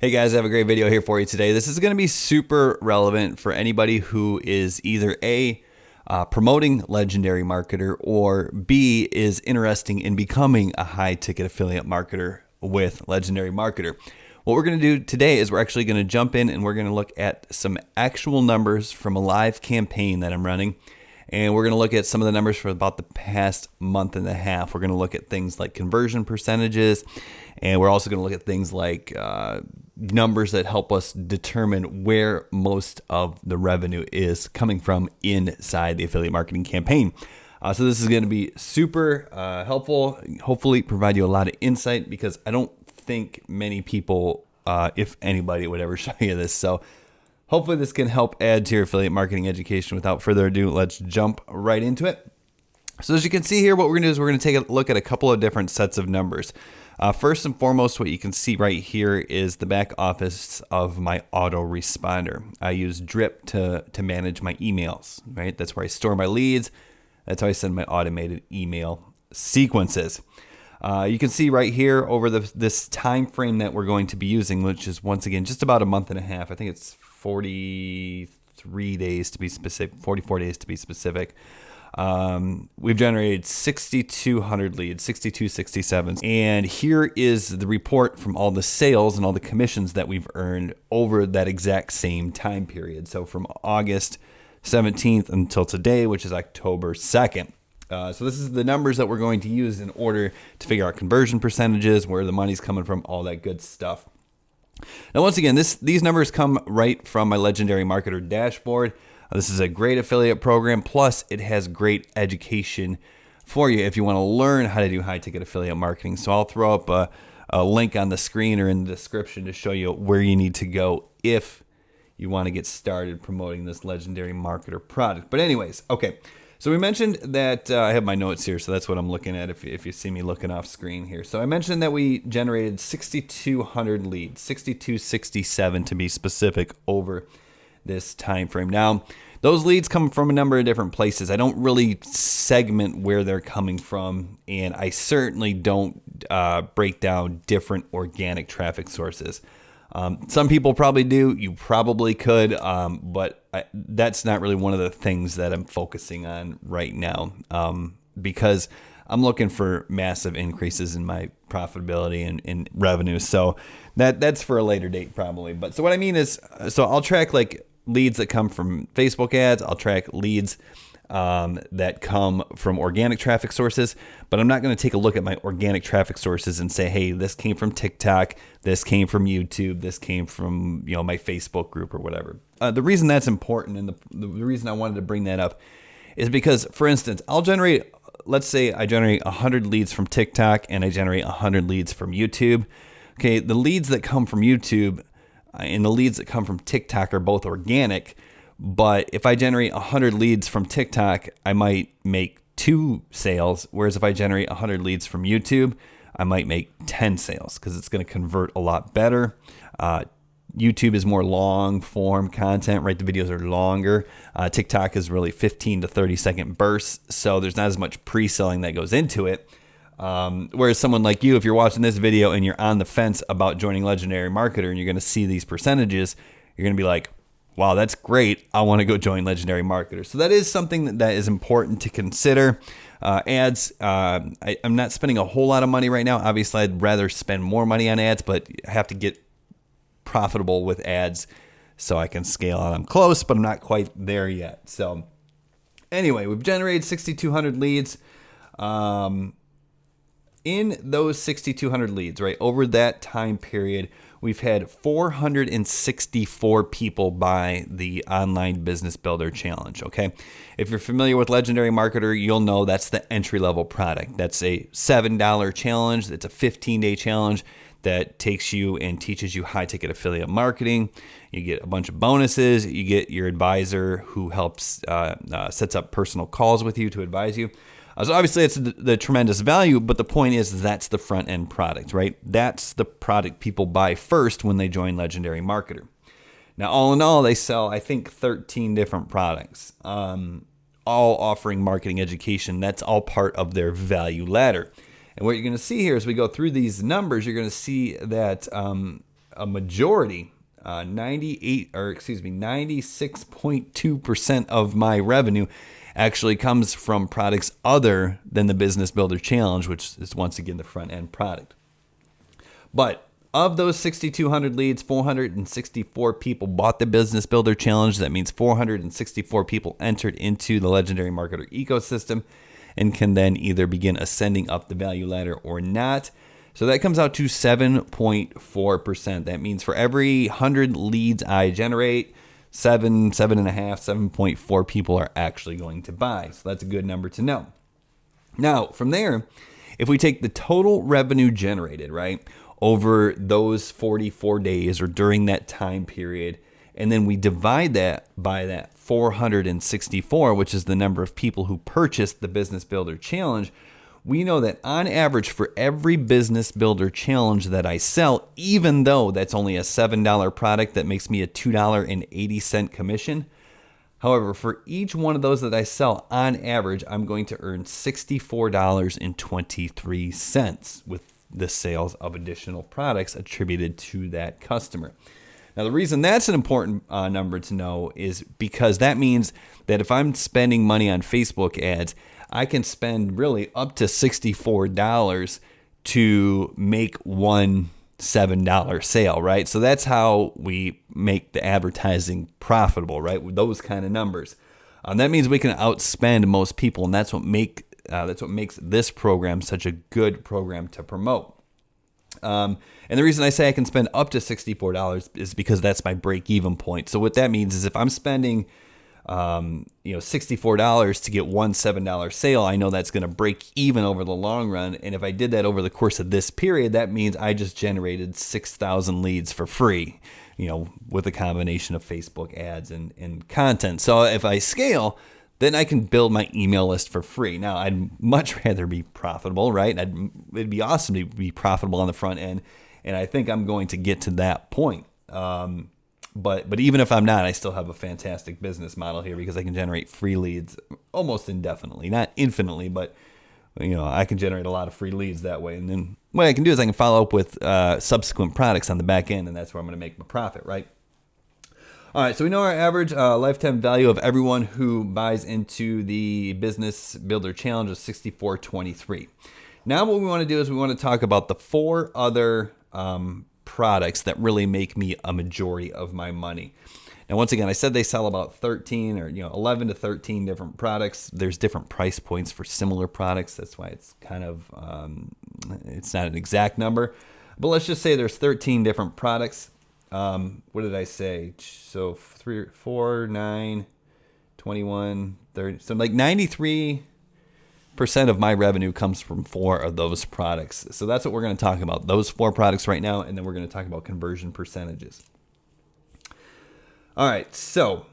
Hey guys, I have a great video here for you today. This is going to be super relevant for anybody who is either A, promoting Legendary Marketer, or B, is interested in becoming a high ticket affiliate marketer with Legendary Marketer. What we're going to do today is we're actually going to jump in and we're going to look at some actual numbers from a live campaign that I'm running. And we're going to look at some of the numbers for about the past month and a half. We're going to look at things like conversion percentages. And we're also going to look at things like numbers that help us determine where most of the revenue is coming from inside the affiliate marketing campaign. So this is going to be super helpful, hopefully provide you a lot of insight, because I don't think many people, if anybody, would ever show you this. So hopefully this can help add to your affiliate marketing education. Without further ado, let's jump right into it. So as you can see here, what we're going to do is we're going to take a look at a couple of different sets of numbers. First and foremost, what you can see right here is the back office of my autoresponder. I use Drip to manage my emails, right? That's where I store my leads. That's how I send my automated email sequences. You can see right here over this time frame that we're going to be using, which is once again just about a month and a half. I think it's 43 days to be specific, 44 days to be specific. We've generated 6,200 leads, 6,267. And here is the report from all the sales and all the commissions that we've earned over that exact same time period. So from August 17th until today, which is October 2nd. So this is the numbers that we're going to use in order to figure out conversion percentages, where the money's coming from, all that good stuff. Now, once again, these numbers come right from my Legendary Marketer dashboard. This is a great affiliate program, plus it has great education for you if you want to learn how to do high-ticket affiliate marketing. So I'll throw up a link on the screen or in the description to show you where you need to go if you want to get started promoting this Legendary Marketer product. But anyways, okay. So we mentioned that I have my notes here, so that's what I'm looking at if you see me looking off screen here. So I mentioned that we generated 6,200 leads, 6,267 to be specific, over this time frame. Now, those leads come from a number of different places. I don't really segment where they're coming from, and I certainly don't break down different organic traffic sources. Some people probably do. You probably could, but that's not really one of the things that I'm focusing on right now, because I'm looking for massive increases in my profitability and revenue. So that's for a later date probably. But so what I mean is, so I'll track like leads that come from Facebook ads. I'll track leads that come from organic traffic sources, but I'm not going to take a look at my organic traffic sources and say, hey, this came from TikTok, this came from YouTube, this came from my Facebook group or whatever. The reason that's important, and the reason I wanted to bring that up, is because, for instance, let's say I generate 100 leads from TikTok and I generate 100 leads from YouTube. Okay, the leads that come from YouTube and the leads that come from TikTok are both organic. But if I generate 100 leads from TikTok, I might make 2 sales. Whereas if I generate 100 leads from YouTube, I might make 10 sales, because it's going to convert a lot better. YouTube is more long form content, right? The videos are longer. TikTok is really 15 to 30 second bursts. So there's not as much pre-selling that goes into it. Whereas someone like you, if you're watching this video and you're on the fence about joining Legendary Marketer and you're going to see these percentages, you're going to be like, wow, that's great. I want to go join Legendary Marketer. So that is something that is important to consider. Ads, I'm not spending a whole lot of money right now. Obviously, I'd rather spend more money on ads, but I have to get profitable with ads so I can scale out. I'm close, but I'm not quite there yet. So anyway, we've generated 6,200 leads. In those 6,200 leads, right, over that time period, we've had 464 people buy the Online Business Builder Challenge, okay? If you're familiar with Legendary Marketer, you'll know that's the entry-level product. That's a $7 challenge. It's a 15-day challenge that takes you and teaches you high-ticket affiliate marketing. You get a bunch of bonuses. You get your advisor who helps, sets up personal calls with you to advise you. So obviously it's the tremendous value, but the point is that's the front end product, right? That's the product people buy first when they join Legendary Marketer. Now, all in all, they sell, I think, 13 different products, all offering marketing education. That's all part of their value ladder. And what you're going to see here as we go through these numbers, you're going to see that a majority, 96.2% of my revenue actually comes from products other than the Business Builder Challenge, which is once again the front end product. But of those 6,200 leads, 464 people bought the Business Builder Challenge. That means 464 people entered into the Legendary Marketer ecosystem and can then either begin ascending up the value ladder or not. So that comes out to 7.4%. That means for every 100 leads I generate, 7.4 people are actually going to buy. So that's a good number to know. Now, from there, if we take the total revenue generated, right, over those 44 days or during that time period, and then we divide that by that 464, which is the number of people who purchased the Business Builder Challenge, we know that on average for every Business Builder Challenge that I sell, even though that's only a $7 product that makes me a $2.80 commission, however, for each one of those that I sell, on average, I'm going to earn $64.23 with the sales of additional products attributed to that customer. Now, the reason that's an important number to know is because that means that if I'm spending money on Facebook ads, I can spend really up to $64 to make one $7 sale, right? So that's how we make the advertising profitable, right? With those kind of numbers. That means we can outspend most people, and that's what makes this program such a good program to promote. And the reason I say I can spend up to $64 is because that's my break-even point. So what that means is if I'm spending $64 to get one $7 sale, I know that's going to break even over the long run. And if I did that over the course of this period, that means I just generated 6,000 leads for free, with a combination of Facebook ads and content. So if I scale, then I can build my email list for free. Now, I'd much rather be profitable, right? It'd be awesome to be profitable on the front end, and I think I'm going to get to that point. But even if I'm not, I still have a fantastic business model here because I can generate free leads almost indefinitely, not infinitely, but I can generate a lot of free leads that way. And then what I can do is I can follow up with subsequent products on the back end, and that's where I'm going to make my profit, right? All right, so we know our average lifetime value of everyone who buys into the Business Builder Challenge is $64.23. Now what we want to do is we want to talk about the 4 other products that really make me a majority of my money. Now, once again, I said they sell about 13 or 11 to 13 different products. There's different price points for similar products. That's why it's kind of it's not an exact number, but let's just say there's 13 different products. What did I say? So 3, 4, 9, 21, 30. So like 93% of my revenue comes from 4 of those products. So that's what we're going to talk about. Those 4 products right now, and then we're going to talk about conversion percentages. All right. So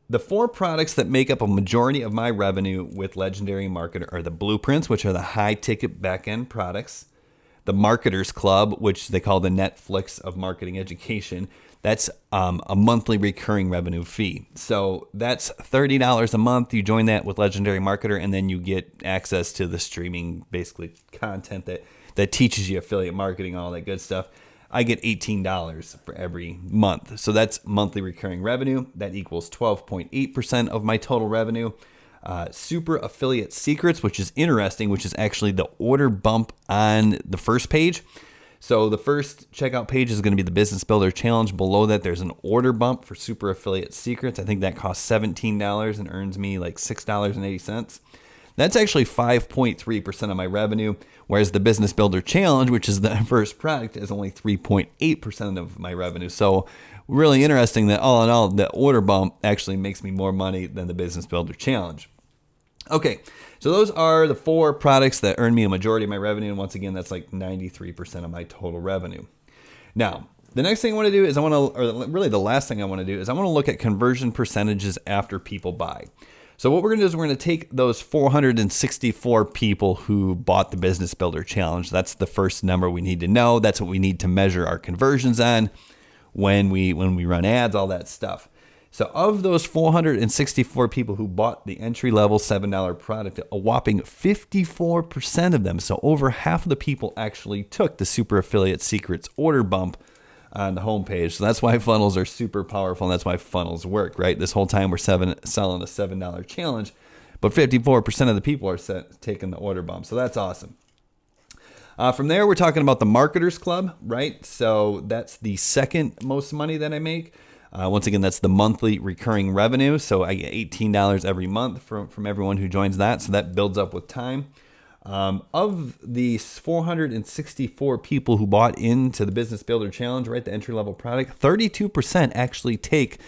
the 4 products that make up a majority of my revenue with Legendary Marketer are the Blueprints, which are the high ticket back end products. The Marketers Club, which they call the Netflix of marketing education, that's a monthly recurring revenue fee. So that's $30 a month. You join that with Legendary Marketer, and then you get access to the streaming, basically content that teaches you affiliate marketing, all that good stuff. I get $18 for every month. So that's monthly recurring revenue. That equals 12.8% of my total revenue. Super Affiliate Secrets, which is interesting, which is actually the order bump on the first page. So the first checkout page is going to be the Business Builder Challenge. Below that, there's an order bump for Super Affiliate Secrets. I think that costs $17 and earns me like $6.80. That's actually 5.3% of my revenue, whereas the Business Builder Challenge, which is the first product, is only 3.8% of my revenue. So really interesting that all in all, the order bump actually makes me more money than the Business Builder Challenge. Okay, so those are the 4 products that earn me a majority of my revenue, and once again, that's like 93% of my total revenue. Now, the next thing I want to do is really the last thing I want to do is I want to look at conversion percentages after people buy. So what we're going to do is we're going to take those 464 people who bought the Business Builder Challenge. That's the first number we need to know. That's what we need to measure our conversions on when we run ads, all that stuff. So of those 464 people who bought the entry-level $7 product, a whopping 54% of them, so over half of the people actually took the Super Affiliate Secrets order bump on the homepage. So that's why funnels are super powerful, and that's why funnels work, right? This whole time we're selling a $7 challenge, but 54% of the people are taking the order bump. So that's awesome. From there, we're talking about the Marketers Club, right? So that's the second most money that I make. Once again, that's the monthly recurring revenue. So I get $18 every month from everyone who joins that. So that builds up with time. Of the 464 people who bought into the Business Builder Challenge, right, the entry-level product, 32% actually take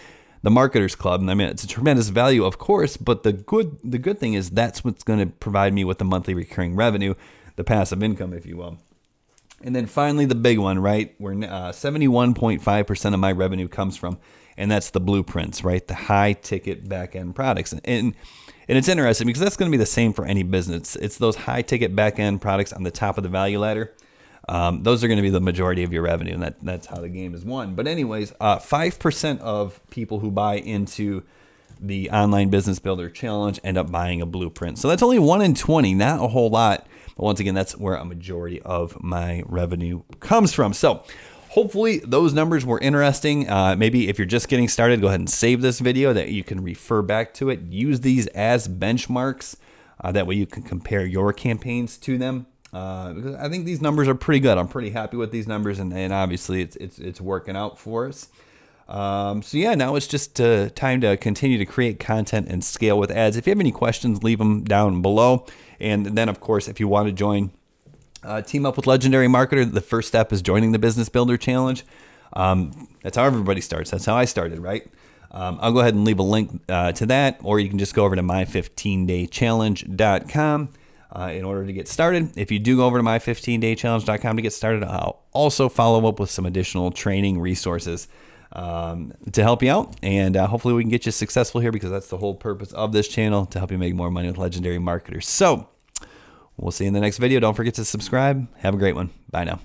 the Marketers Club. And I mean, it's a tremendous value, of course, but the good thing is that's what's going to provide me with the monthly recurring revenue, the passive income, if you will. And then finally, the big one, right, where 71.5% of my revenue comes from, and that's the blueprints, right, the high-ticket back-end products. And it's interesting because that's going to be the same for any business. It's those high-ticket back-end products on the top of the value ladder. Those are going to be the majority of your revenue, and that's how the game is won. But anyways, 5% of people who buy into the Online Business Builder Challenge end up buying a blueprint. So that's only 1 in 20, not a whole lot. But once again, that's where a majority of my revenue comes from. So hopefully those numbers were interesting. Maybe if you're just getting started, go ahead and save this video that you can refer back to it. Use these as benchmarks. That way you can compare your campaigns to them. Because I think these numbers are pretty good. I'm pretty happy with these numbers, and obviously it's working out for us. So yeah, now it's just time to continue to create content and scale with ads. If you have any questions, leave them down below. And then, of course, if you want to join, team up with Legendary Marketer, the first step is joining the Business Builder Challenge. That's how everybody starts. That's how I started, right? I'll go ahead and leave a link to that, or you can just go over to my15daychallenge.com in order to get started. If you do go over to my15daychallenge.com to get started, I'll also follow up with some additional training resources to help you out, and hopefully we can get you successful here, because that's the whole purpose of this channel, to help you make more money with Legendary Marketers. So we'll see you in the next video. Don't forget to subscribe. Have a great one. Bye now.